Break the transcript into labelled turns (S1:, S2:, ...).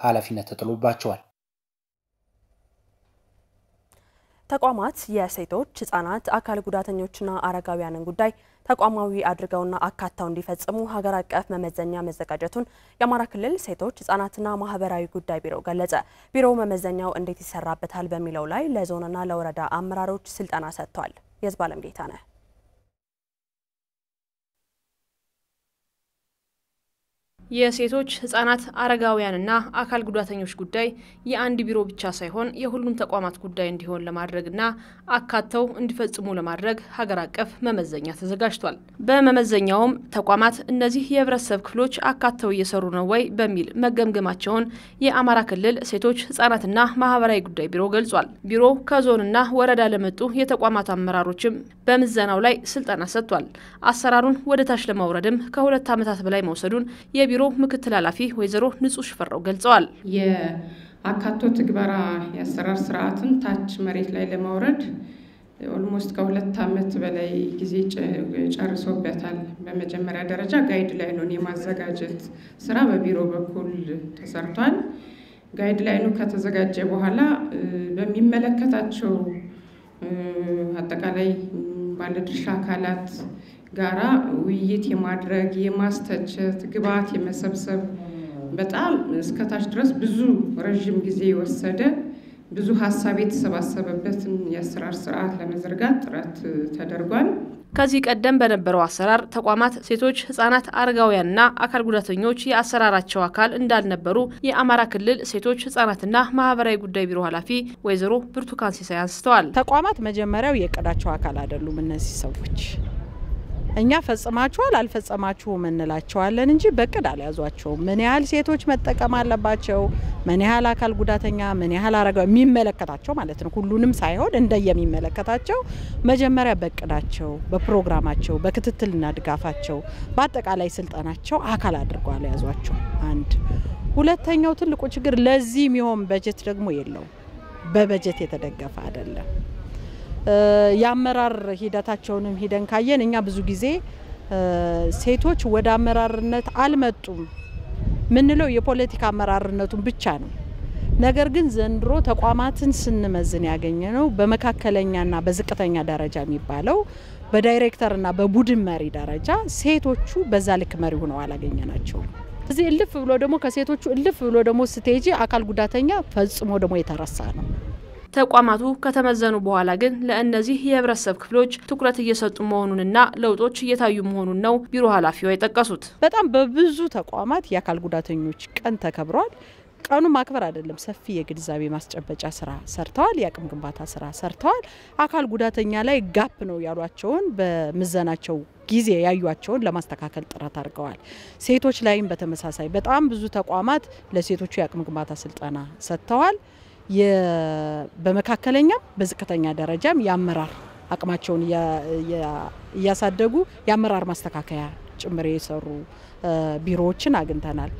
S1: ኃላፊነት ተጥሎባቸዋል።
S2: ተቋማት የሴቶች ህፃናት አካል ጉዳተኞችና አረጋውያንን ጉዳይ ተቋማዊ አድርገውና አካታው እንዲፈጽሙ ሀገር አቀፍ መመዘኛ መዘጋጀቱን የአማራ ክልል ሴቶች ህፃናትና ማህበራዊ ጉዳይ ቢሮ ገለጸ። ቢሮው መመዘኛው እንዴት ይሰራበታል በሚለው ላይ ለዞንና ለወረዳ አመራሮች ስልጠና ሰጥቷል። የዝባለም ጌታነህ
S3: የሴቶች ህፃናት አረጋውያንና አካል ጉዳተኞች ጉዳይ የአንድ ቢሮ ብቻ ሳይሆን የሁሉም ተቋማት ጉዳይ እንዲሆን ለማድረግና አካተው እንዲፈጽሙ ለማድረግ ሀገር አቀፍ መመዘኛ ተዘጋጅቷል። በመመዘኛውም ተቋማት እነዚህ የህብረተሰብ ክፍሎች አካተው እየሰሩ ነው ወይ በሚል መገምገማቸውን የአማራ ክልል ሴቶች ህፃናትና ማህበራዊ ጉዳይ ቢሮ ገልጿል። ቢሮ ከዞንና ወረዳ ለመጡ የተቋማት አመራሮችም በምዘናው ላይ ስልጠና ሰጥቷል። አሰራሩን ወደ ታች ለማውረድም ከ2 ዓመታት በላይ መውሰዱን የቢሮ ምክትል ኃላፊ ወይዘሮ ንጹህ ሽፈራው ገልጸዋል።
S4: የአካቶ ትግበራ የአሰራር ስርዓትን ታች መሬት ላይ ለማውረድ ኦልሞስት ከ2 ዓመት በላይ ጊዜ ጨርሶበታል። በመጀመሪያ ደረጃ ጋይድላይኑን የማዘጋጀት ስራ በቢሮ በኩል ተሰርቷል። ጋይድላይኑ ከተዘጋጀ በኋላ በሚመለከታቸው አጠቃላይ ባለድርሻ አካላት ጋራ ውይይት የማድረግ የማስተቸት ግብዓት የመሰብሰብ በጣም እስከታች ድረስ ብዙ ረጅም ጊዜ ወሰደ ብዙ ሐሳብ የተሰባሰበበትን የአሰራር ስርዓት ለመዘርጋት ጥረት ተደርጓል።
S3: ከዚህ ቀደም በነበረው አሰራር ተቋማት ሴቶች ህፃናት አረጋውያንና አካል ጉዳተኞች የአሰራራቸው አካል እንዳልነበሩ የአማራ ክልል ሴቶች ህፃናትና ማህበራዊ ጉዳይ ቢሮ ኃላፊ ወይዘሮ ብርቱካን ሲሳይ አንስተዋል።
S5: ተቋማት መጀመሪያው የቀዳቸው አካል አይደሉም። እነዚህ ሰዎች እኛ ፈጽማችኋል አልፈጸማችሁም እንላቸዋለን እንጂ በቅድ አልያዟቸውም። ምን ያህል ሴቶች መጠቀም አለባቸው፣ ምን ያህል አካል ጉዳተኛ፣ ምን ያህል አረጋዊ የሚመለከታቸው ማለት ነው። ሁሉንም ሳይሆን እንደየሚመለከታቸው መጀመሪያ በቅዳቸው፣ በፕሮግራማቸው፣ በክትትልና ድጋፋቸው፣ በአጠቃላይ ስልጣናቸው አካል አድርገው አልያዟቸው። አንድ ሁለተኛው ትልቁ ችግር ለዚህ የሚሆን በጀት ደግሞ የለው። በበጀት የተደገፈ አይደለም። ያመራር ሂደታቸውንም ሂደን ካየን እኛ ብዙ ጊዜ ሴቶች ወደ አመራርነት አልመጡም ምንለው የፖለቲካ አመራርነቱን ብቻ ነው። ነገር ግን ዘንድሮ ተቋማትን ስንመዝን ያገኘነው በመካከለኛና በዝቅተኛ ደረጃ የሚባለው በዳይሬክተርና በቡድን መሪ ደረጃ ሴቶቹ በዛ ልክ መሪ ሆነው አላገኘናቸው። እዚህ እልፍ ብሎ ደግሞ ከሴቶቹ እልፍ ብሎ ደግሞ ስቴጂ አካል ጉዳተኛ ፈጽሞ ደግሞ የተረሳ ነው።
S3: ተቋማቱ ከተመዘኑ በኋላ ግን ለእነዚህ የህብረተሰብ ክፍሎች ትኩረት እየሰጡ መሆኑንና ለውጦች እየታዩ መሆኑን ነው ቢሮ ኃላፊው የጠቀሱት።
S5: በጣም በብዙ ተቋማት የአካል ጉዳተኞች ቀን ተከብሯል። ቀኑ ማክበር አይደለም፣ ሰፊ የግንዛቤ ማስጨበጫ ስራ ሰርተዋል። የአቅም ግንባታ ስራ ሰርተዋል። አካል ጉዳተኛ ላይ ጋፕ ነው ያሏቸውን በምዘናቸው ጊዜ ያዩዋቸውን ለማስተካከል ጥረት አድርገዋል። ሴቶች ላይም በተመሳሳይ በጣም ብዙ ተቋማት ለሴቶቹ የአቅም ግንባታ ስልጠና ሰጥተዋል። በመካከለኛም በዝቅተኛ ደረጃም ያመራር አቅማቸውን ያሳደጉ ያመራር ማስተካከያ ጭምር የሰሩ ቢሮዎችን አግኝተናል።